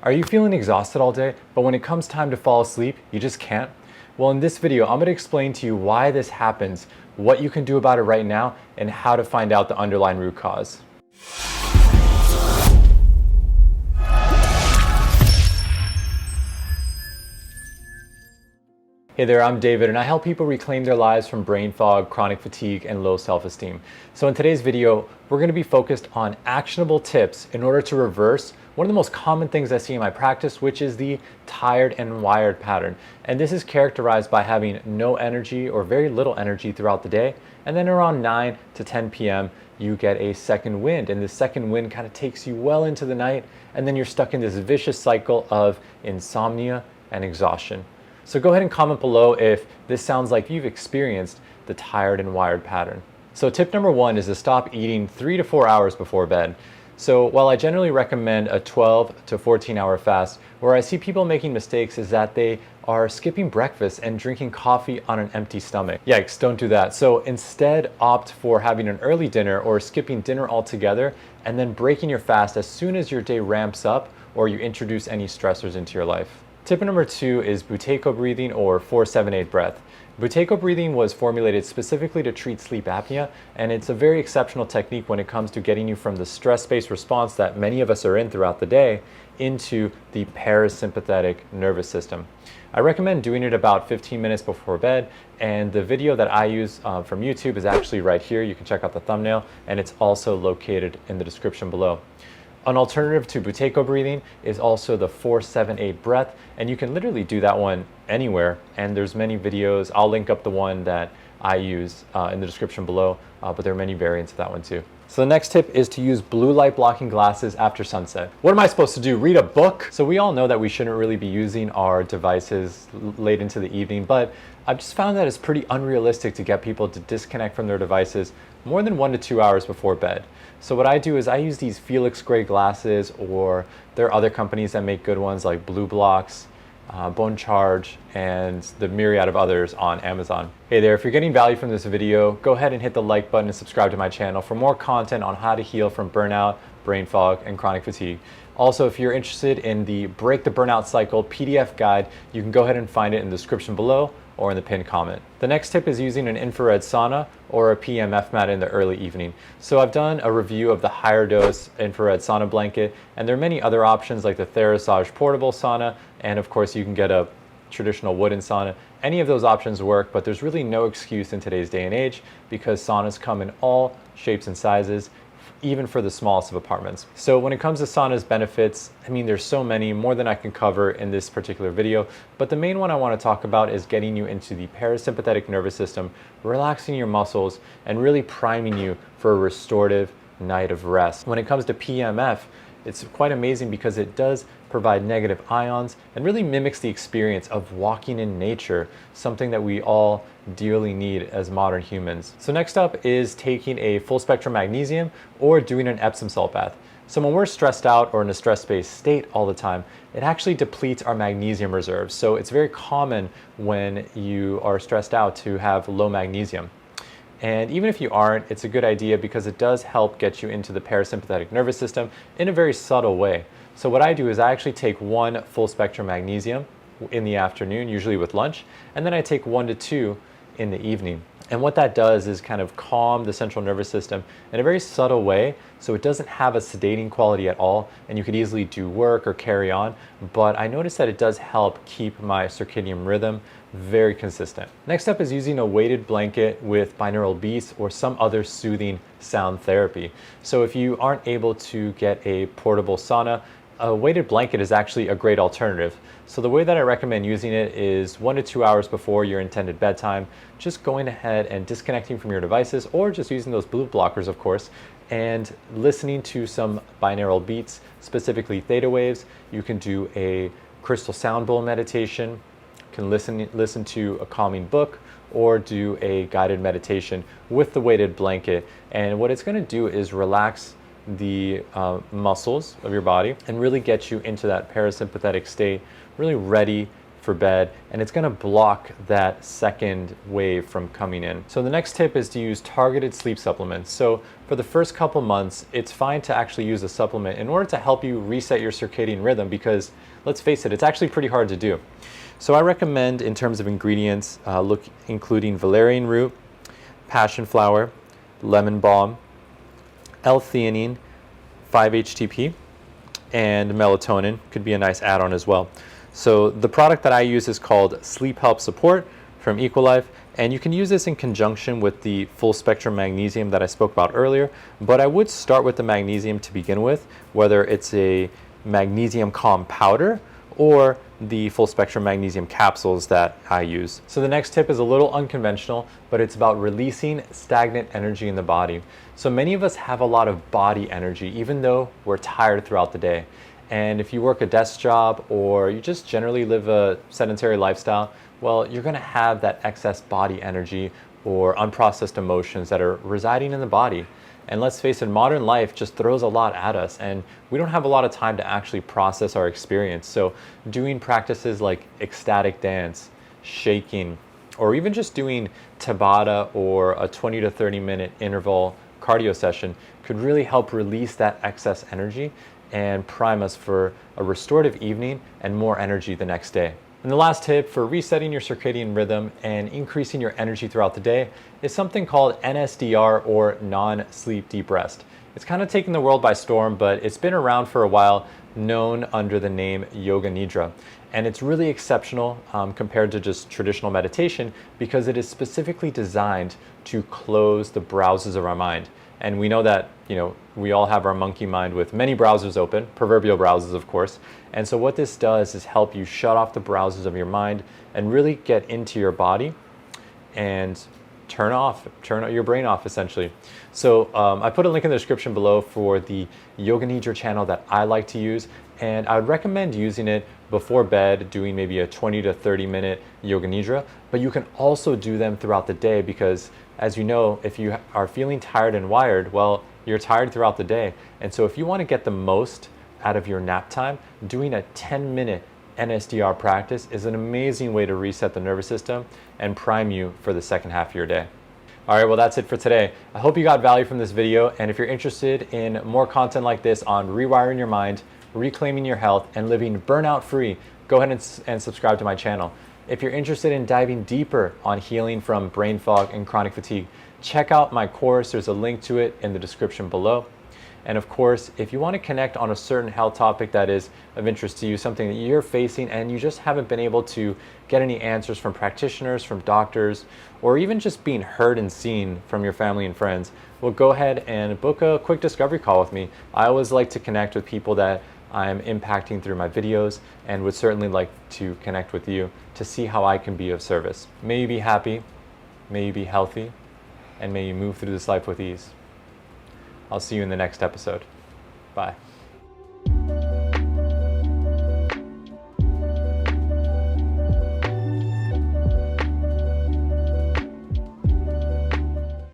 Are you feeling exhausted all day, but when it comes time to fall asleep, you just can't? Well, in this video, I'm going to explain to you why this happens, what you can do about it right now, and how to find out the underlying root cause. Hey there, I'm David, and I help people reclaim their lives from brain fog, chronic fatigue, and low self-esteem. So in today's video, we're going to be focused on actionable tips in order to reverse one of the most common things I see in my practice, which is the tired and wired pattern. And this is characterized by having no energy or very little energy throughout the day. And then around 9 to 10 p.m., you get a second wind. And this second wind kind of takes you well into the night. And then you're stuck in this vicious cycle of insomnia and exhaustion. So go ahead and comment below if this sounds like you've experienced the tired and wired pattern. So tip number one is to stop eating 3 to 4 hours before bed. So while I generally recommend a 12 to 14 hour fast, where I see people making mistakes is that they are skipping breakfast and drinking coffee on an empty stomach. Yikes, don't do that. So instead opt for having an early dinner or skipping dinner altogether and then breaking your fast as soon as your day ramps up or you introduce any stressors into your life. Tip number two is Buteyko breathing or 4-7-8 breath. Buteyko breathing was formulated specifically to treat sleep apnea, and it's a very exceptional technique when it comes to getting you from the stress-based response that many of us are in throughout the day into the parasympathetic nervous system. I recommend doing it about 15 minutes before bed, and the video that I use from YouTube is actually right here. You can check out the thumbnail, and it's also located in the description below. An alternative to Buteyko breathing is also the 4-7-8 breath, and you can literally do that one anywhere, and there's many videos. I'll link up the one that I use in the description below, but there are many variants of that one too. So the next tip is to use blue light blocking glasses after sunset. What am I supposed to do? Read a book? So we all know that we shouldn't really be using our devices late into the evening, but I've just found that it's pretty unrealistic to get people to disconnect from their devices more than 1 to 2 hours before bed. So what I do is I use these Felix Gray glasses, or there are other companies that make good ones like Blue Blocks, Bone Charge, and the myriad of others on Amazon. Hey there, if you're getting value from this video, go ahead and hit the like button and subscribe to my channel for more content on how to heal from burnout, brain fog, and chronic fatigue. Also, if you're interested in the Break the Burnout Cycle PDF guide, you can go ahead and find it in the description below or in the pinned comment. The next tip is using an infrared sauna or a PEMF mat in the early evening. So I've done a review of the higher dose infrared sauna blanket, and there are many other options like the Therasage portable sauna, and of course you can get a traditional wooden sauna. Any of those options work, but there's really no excuse in today's day and age because saunas come in all shapes and sizes, even for the smallest of apartments. So when it comes to sauna's benefits, I mean, there's so many, more than I can cover in this particular video, but the main one I want to talk about is getting you into the parasympathetic nervous system, relaxing your muscles, and really priming you for a restorative night of rest. When it comes to PEMF, it's quite amazing because it does provide negative ions and really mimics the experience of walking in nature, something that we all dearly need as modern humans. So next up is taking a full spectrum magnesium or doing an Epsom salt bath. So when we're stressed out or in a stress-based state all the time, it actually depletes our magnesium reserves. So it's very common when you are stressed out to have low magnesium. And even if you aren't, it's a good idea because it does help get you into the parasympathetic nervous system in a very subtle way. So what I do is I actually take 1 full spectrum magnesium in the afternoon, usually with lunch, and then I take 1 to 2 in the evening. And what that does is kind of calm the central nervous system in a very subtle way, so it doesn't have a sedating quality at all, and you could easily do work or carry on, but I noticed that it does help keep my circadian rhythm very consistent. Next up is using a weighted blanket with binaural beats or some other soothing sound therapy. So if you aren't able to get a portable sauna, a weighted blanket is actually a great alternative. So the way that I recommend using it is 1 to 2 hours before your intended bedtime, just going ahead and disconnecting from your devices, or just using those blue blockers, of course, and listening to some binaural beats, specifically theta waves. You can do a crystal sound bowl meditation, can listen to a calming book, or do a guided meditation with the weighted blanket. And what it's going to do is relax the muscles of your body and really get you into that parasympathetic state, really ready for bed, and it's going to block that second wave from coming in. So the next tip is to use targeted sleep supplements. So for the first couple months, it's fine to actually use a supplement in order to help you reset your circadian rhythm, because let's face it, it's actually pretty hard to do. So I recommend, in terms of ingredients, including valerian root, passion flower, lemon balm, L-theanine, 5-HTP, and melatonin could be a nice add-on as well. So the product that I use is called Sleep Help Support from Equilife, and you can use this in conjunction with the full spectrum magnesium that I spoke about earlier, but I would start with the magnesium to begin with, whether it's a magnesium calm powder or the full spectrum magnesium capsules that I use. So the next tip is a little unconventional, but it's about releasing stagnant energy in the body. So many of us have a lot of body energy, even though we're tired throughout the day. And if you work a desk job or you just generally live a sedentary lifestyle, well, you're gonna have that excess body energy or unprocessed emotions that are residing in the body. And let's face it, modern life just throws a lot at us, and we don't have a lot of time to actually process our experience. So doing practices like ecstatic dance, shaking, or even just doing Tabata or a 20 to 30 minute interval cardio session could really help release that excess energy and prime us for a restorative evening and more energy the next day. And the last tip for resetting your circadian rhythm and increasing your energy throughout the day is something called NSDR, or non-sleep deep rest. It's kind of taken the world by storm, but it's been around for a while, known under the name Yoga Nidra. And it's really exceptional compared to just traditional meditation, because it is specifically designed to close the browsers of our mind. And we know that, we all have our monkey mind with many browsers open, proverbial browsers, of course. And so what this does is help you shut off the browsers of your mind and really get into your body and turn your brain off, essentially. So I put a link in the description below for the Yoga Nidra channel that I like to use, and I would recommend using it before bed, doing maybe a 20 to 30 minute Yoga Nidra, but you can also do them throughout the day, because as you know, if you are feeling tired and wired, well, you're tired throughout the day. And so if you want to get the most out of your nap time, doing a 10-minute NSDR practice is an amazing way to reset the nervous system and prime you for the second half of your day. All right, well, that's it for today. I hope you got value from this video, and if you're interested in more content like this on rewiring your mind, reclaiming your health, and living burnout free, go ahead and subscribe to my channel. If you're interested in diving deeper on healing from brain fog and chronic fatigue, check out my course. There's a link to it in the description below. And of course, if you want to connect on a certain health topic that is of interest to you, something that you're facing and you just haven't been able to get any answers from practitioners, from doctors, or even just being heard and seen from your family and friends, well, go ahead and book a quick discovery call with me. I always like to connect with people that I'm impacting through my videos, and would certainly like to connect with you to see how I can be of service. May you be happy, may you be healthy, and may you move through this life with ease. I'll see you in the next episode. Bye.